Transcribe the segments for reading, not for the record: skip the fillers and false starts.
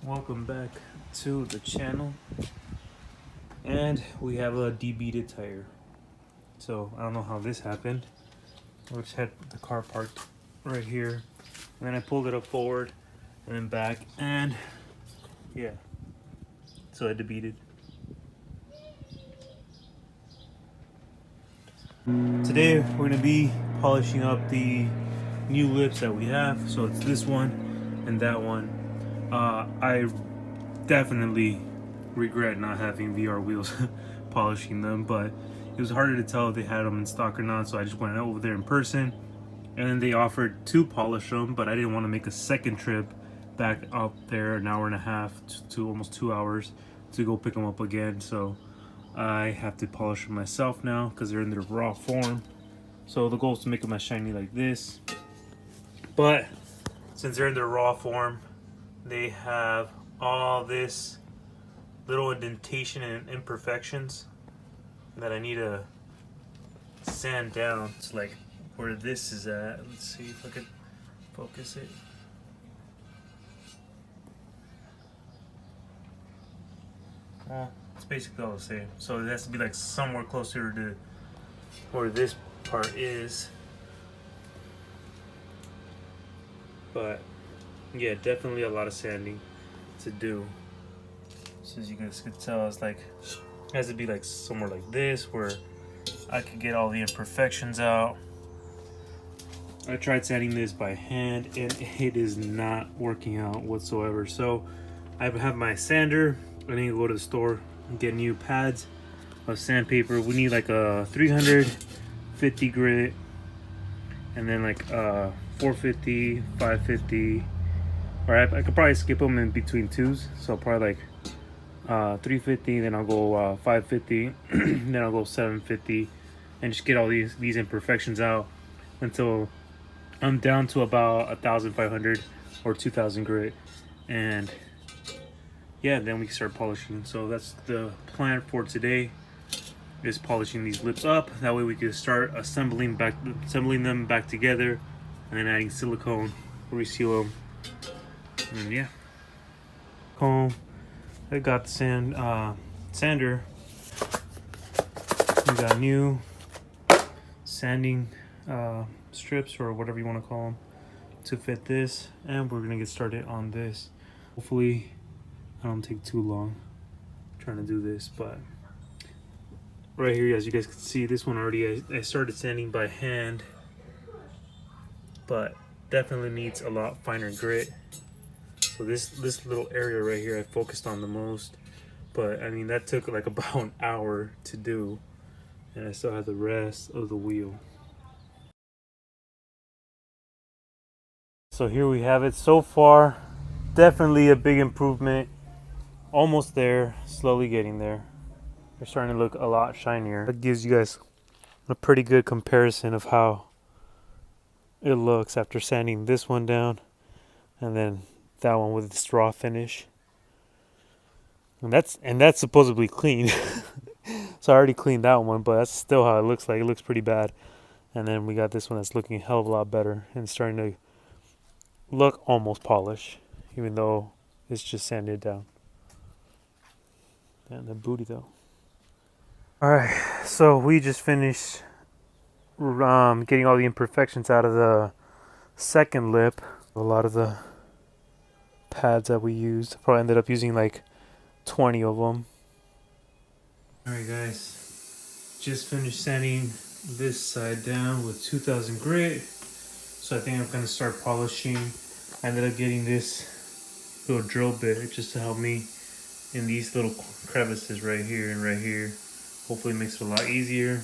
Welcome back to the channel, and we have a debeaded tire. So I don't know how this happened. I just had the car parked right here, and then I pulled it up forward and then back, and yeah, so I debeaded. Today we're gonna be polishing up the new lips that we have. So it's this one and that one. I definitely regret not having VR wheels polishing them, but it was harder to tell if they had them in stock or not, so I just went over there in person, and then they offered to polish them, but I didn't want to make a second trip back up there, an hour and a half to almost 2 hours to go pick them up again. So I have to polish them myself now because they're in their raw form. So the goal is to make them as shiny like this, but since they're in their raw form, they have all this little indentation and imperfections that I need to sand down. It's like where this is at. Let's see if I could focus it. Well, it's basically all the same. So it has to be like somewhere closer to where this part is. But yeah, definitely a lot of sanding to do. So as you guys could tell, it's like it has to be like somewhere like this where I could get all the imperfections out. I tried sanding this by hand and it is not working out whatsoever. So I have my sander. I need to go to the store and get new pads of sandpaper. We need like a 350 grit and then like 450, 550. Or I could probably skip them in between twos. So probably like 350, then I'll go 550, then I'll go 750, and just get all these imperfections out until I'm down to about 1,500 or 2,000 grit, and yeah, then we can start polishing. So that's the plan for today, is polishing these lips up. That way we can start assembling them back together, and then adding silicone, reseal them, and yeah. Comb. I got the sander. We got new sanding strips, or whatever you want to call them, to fit this, and we're gonna get started on this. Hopefully I don't take too long trying to do this, but right here, as you guys can see, this one already I started sanding by hand, but definitely needs a lot finer grit. So this little area right here I focused on the most, but I mean that took like about an hour to do, and I still have the rest of the wheel. So here we have it so far. Definitely a big improvement. Almost there, slowly getting there. They're starting to look a lot shinier. That gives you guys a pretty good comparison of how it looks after sanding this one down and then that one with the straw finish. And that's supposedly clean. So I already cleaned that one, but that's still how it looks like. It looks pretty bad. And then we got this one that's looking a hell of a lot better and starting to look almost polished, even though it's just sanded down. And the booty though. Alright, so we just finished getting all the imperfections out of the second lip. A lot of the pads that we used, probably ended up using like 20 of them. Alright guys, just finished sanding this side down with 2,000 grit. So I think I'm going to start polishing. I ended up getting this little drill bit just to help me in these little crevices right here and right here. Hopefully it makes it a lot easier.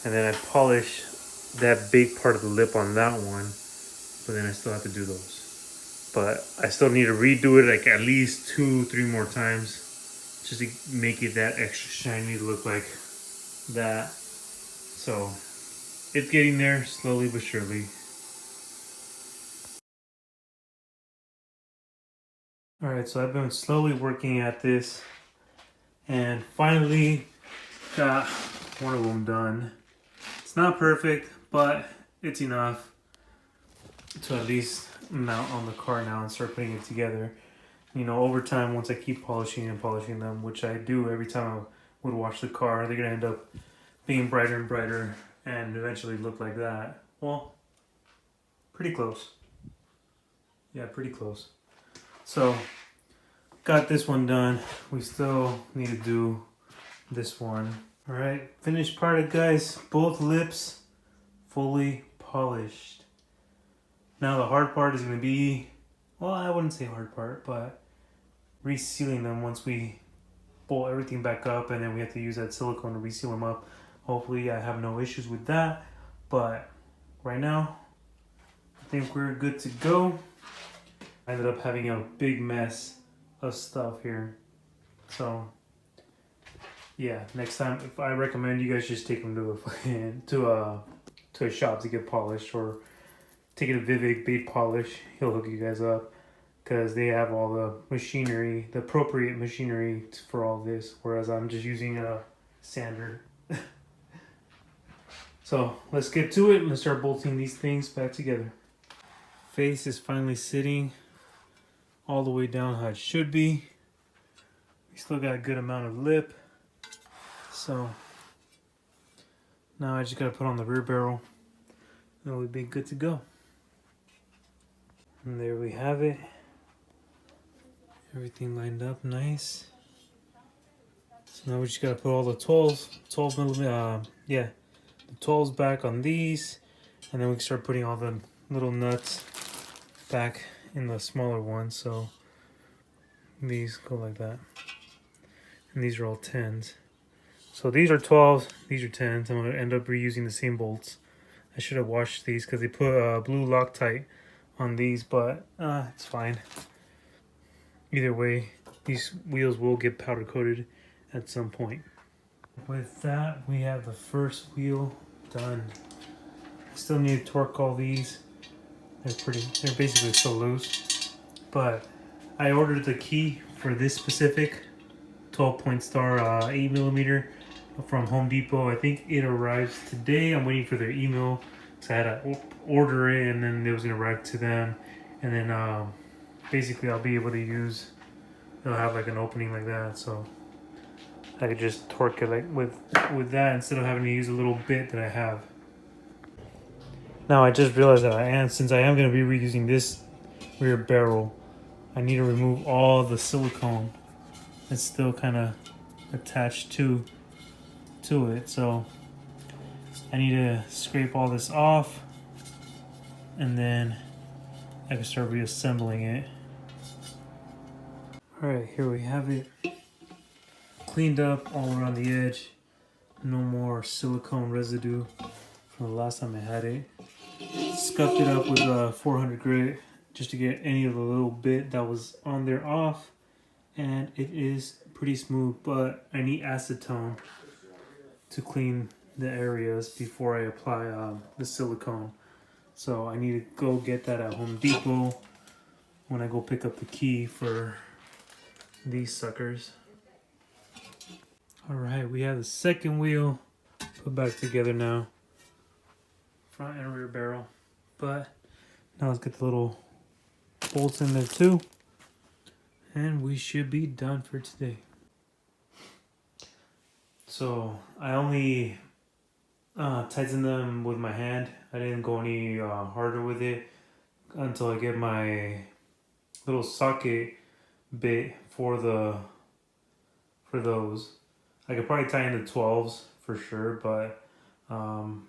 And then I polish that big part of the lip on that one, but then I still have to do those. But I still need to redo it like at least 2-3 more times just to make it that extra shiny to look like that. So it's getting there slowly but surely. Alright, so I've been slowly working at this and finally got one of them done. It's not perfect, but it's enough to at least mount on the car now and start putting it together. you know, over time, once I keep polishing and polishing them, which I do every time I would wash the car, they're gonna end up being brighter and brighter and eventually look like that. Well, pretty close. Yeah, pretty close. So, got this one done. We still need to do this one. All right, finished product, guys. Both lips fully polished. Now the hard part is gonna be, well, I wouldn't say hard part, but resealing them once we bolt everything back up, and then we have to use that silicone to reseal them up. Hopefully I have no issues with that, but right now I think we're good to go. I ended up having a big mess of stuff here, so yeah, next time, if I recommend you guys just take them to a shop to get polished, or take it to Vivek Bait Polish. He'll hook you guys up because they have all the machinery, the appropriate machinery for all this, whereas I'm just using a sander. So let's get to it and let's start bolting these things back together. Face is finally sitting all the way down how it should be. We still got a good amount of lip. So now I just gotta put on the rear barrel and we'll be good to go. And there we have it. Everything lined up nice. So now we just gotta put all the 12 millimeter, the 12s back on these, and then we can start putting all the little nuts back in the smaller ones. So these go like that, and these are all 10s. So these are 12s, these are 10s. I'm gonna end up reusing the same bolts. I should have washed these because they put blue Loctite on these, but it's fine. Either way, these wheels will get powder coated at some point. With that, we have the first wheel done. I still need to torque all these. They're basically so loose. But I ordered the key for this specific 12-point star 8mm from Home Depot. I think it arrives today. I'm waiting for their email. So I had to order it, and then it was gonna arrive to them. And then basically I'll be able to use, it'll have like an opening like that. So I could just torque it like with that instead of having to use a little bit that I have. Now I just realized that since I am going to be reusing this rear barrel, I need to remove all the silicone that's still kind of attached to it. So I need to scrape all this off, and then I can start reassembling it. All right, here we have it. Cleaned up all around the edge. No more silicone residue from the last time I had it. Scuffed it up with a 400 grit just to get any of the little bit that was on there off. And it is pretty smooth, but I need acetone to clean the areas before I apply the silicone. So I need to go get that at Home Depot when I go pick up the key for these suckers. All right, we have the second wheel put back together now. Front and rear barrel. But now let's get the little bolts in there too. And we should be done for today. So I only tightened them with my hand. I didn't go any harder with it until I get my little socket bit for those. I could probably tighten the 12s for sure, but I'm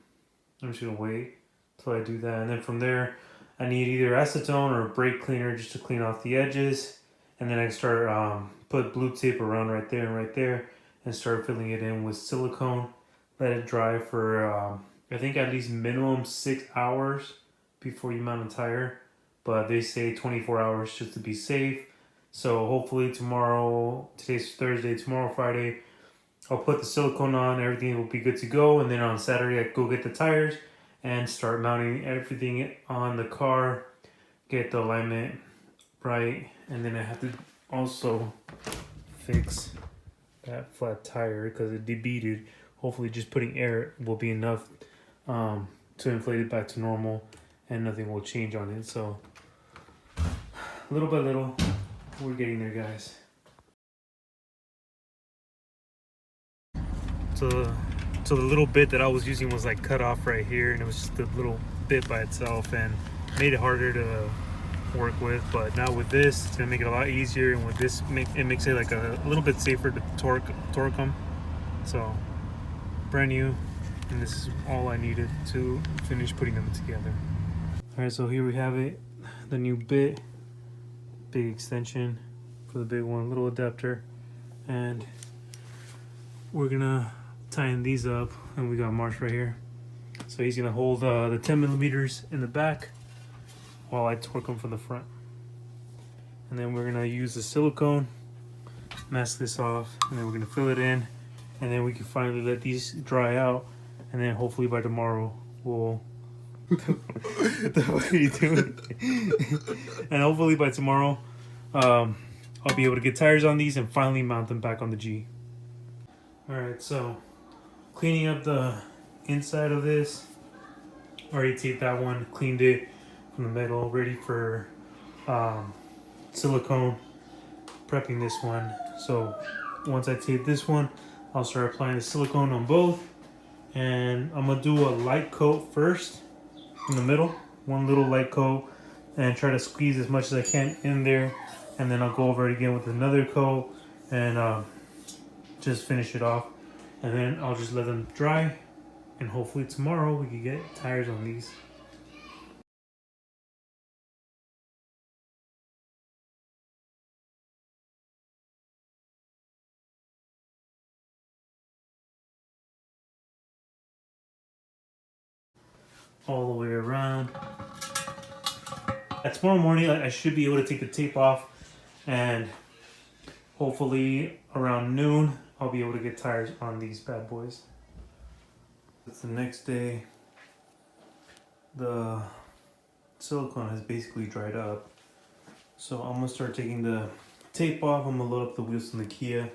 just gonna wait till I do that. And then from there, I need either acetone or brake cleaner just to clean off the edges. And then I can start put blue tape around right there and start filling it in with silicone. Let it dry for I think at least minimum 6 hours before you mount a tire. But they say 24 hours just to be safe. So hopefully tomorrow, today's Thursday, tomorrow Friday, I'll put the silicone on, everything will be good to go, and then on Saturday I go get the tires and start mounting everything on the car, get the alignment right, and then I have to also fix that flat tire because it debeaded. Hopefully just putting air will be enough to inflate it back to normal and nothing will change on it. So little by little, We're getting there, guys. So the little bit that I was using was like cut off right here, and it was just a little bit by itself and made it harder to work with. But now with this, it's gonna make it a lot easier, and with this it makes it like a little bit safer to torque them. So brand new, and this is all I needed to finish putting them together. All right, so here we have it, the new bit, big extension for the big one, little adapter, and we're gonna tighten these up, and we got Marsh right here. So he's gonna hold the 10 millimeters in the back while I torque them from the front. And then we're gonna use the silicone, mask this off, and then we're gonna fill it in, and then we can finally let these dry out, and then hopefully by tomorrow we'll what are you doing? And hopefully by tomorrow I'll be able to get tires on these and finally mount them back on the G. Alright, so cleaning up the inside of this. Already taped that one, cleaned it from the metal, ready for silicone. Prepping this one. So once I tape this one, I'll start applying the silicone on both. And I'm gonna do a light coat first in the middle, one little light coat, and try to squeeze as much as I can in there. And then I'll go over it again with another coat and just finish it off. And then I'll just let them dry, and hopefully tomorrow we can get tires on these. All the way around. Tomorrow morning I should be able to take the tape off, and hopefully around noon I'll be able to get tires on these bad boys. It's the next day. The silicone has basically dried up, so I'm gonna start taking the tape off. I'm gonna load up the wheels from the Kia.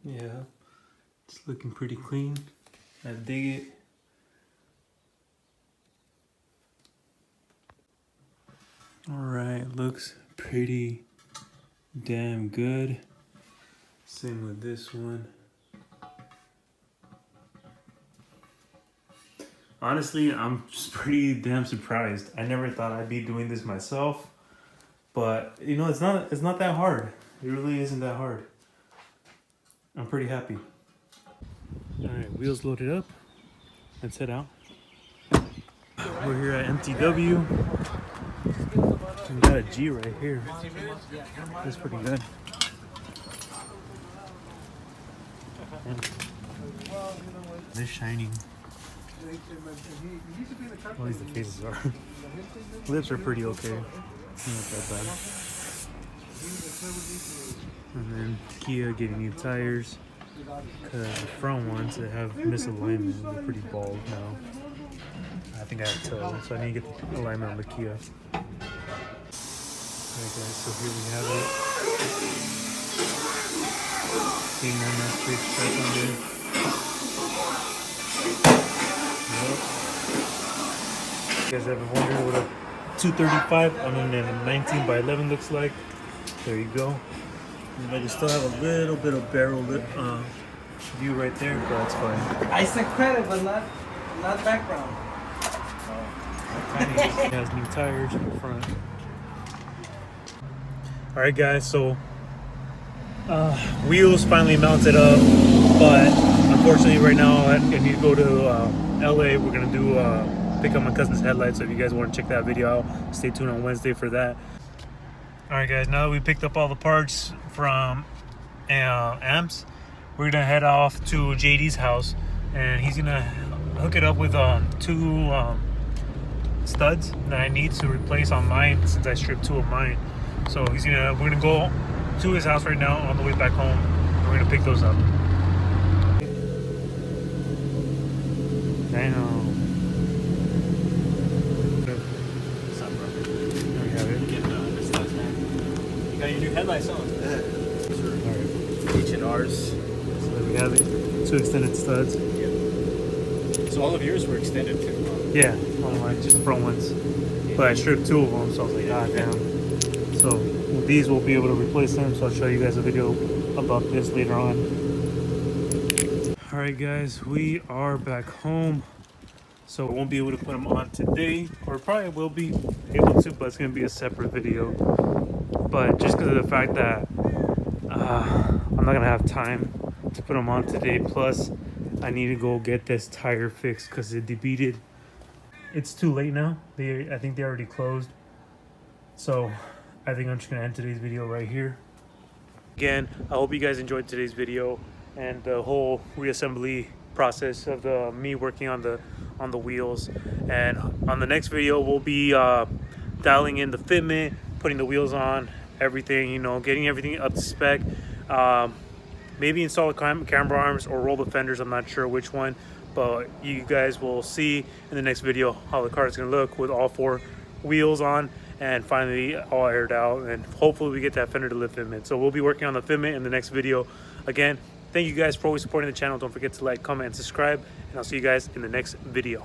Yeah, it's looking pretty clean. I dig it. Alright, looks pretty damn good. Same with this one. Honestly, I'm just pretty damn surprised. I never thought I'd be doing this myself, but you know, it's not that hard. It really isn't that hard. I'm pretty happy. Alright, wheels loaded up. Let's head out. We're here at MTW. We got a G right here. That's pretty good. They're shining. At least the faces are. Lips are pretty okay. Not that bad. And then Kia getting new tires. Because the front ones that have misalignment, they're pretty bald now. I think I have toe, so I need to get the alignment on the Kia. Alright guys, so here we have it. Seeing that nice straight stripe on there. Yep. You guys ever wondered what a 235 on a 19 by 11 looks like? There you go. But you still have a little bit of barrel view right there, but that's fine. I said credit, but not background. It has new tires in the front. Alright guys, so wheels finally mounted up, but unfortunately right now I need to go to LA. We're gonna do pick up my cousin's headlights, so if you guys want to check that video out, stay tuned on Wednesday for that. Alright guys, now that we picked up all the parts from amps, we're gonna head off to JD's house, and he's gonna hook it up with two studs that I need to replace on mine since I stripped two of mine. So we're gonna go to his house right now. On the way back home, we're gonna pick those up. Damn. What's up, bro? There we have it. Getting the studs, man. You got your new headlights on. Alright. H&Rs. So there we have it. Two extended studs. Yep. So all of yours were extended too. Yeah, on like just the front ones. But I stripped 2 of them, so I was like, ah, damn. So these will be able to replace them. So I'll show you guys a video about this later on. All right, guys, we are back home. So I won't be able to put them on today, or probably will be able to, but it's gonna be a separate video. But just because of the fact that I'm not gonna have time to put them on today. Plus, I need to go get this tire fixed because it debeated. It's too late now. I think they already closed. So I think I'm just gonna end today's video right here. Again, I hope you guys enjoyed today's video and the whole reassembly process of me working on the wheels. And on the next video, we'll be dialing in the fitment, putting the wheels on, everything, you know, getting everything up to spec. Maybe install the camber arms or roll the fenders. I'm not sure which one, but you guys will see in the next video how the car is going to look with all 4 wheels on and finally all aired out, and hopefully we get that fender to lift fitment. So we'll be working on the fitment in the next video. Again, thank you guys for always supporting the channel. Don't forget to like, comment, and subscribe, and I'll see you guys in the next video.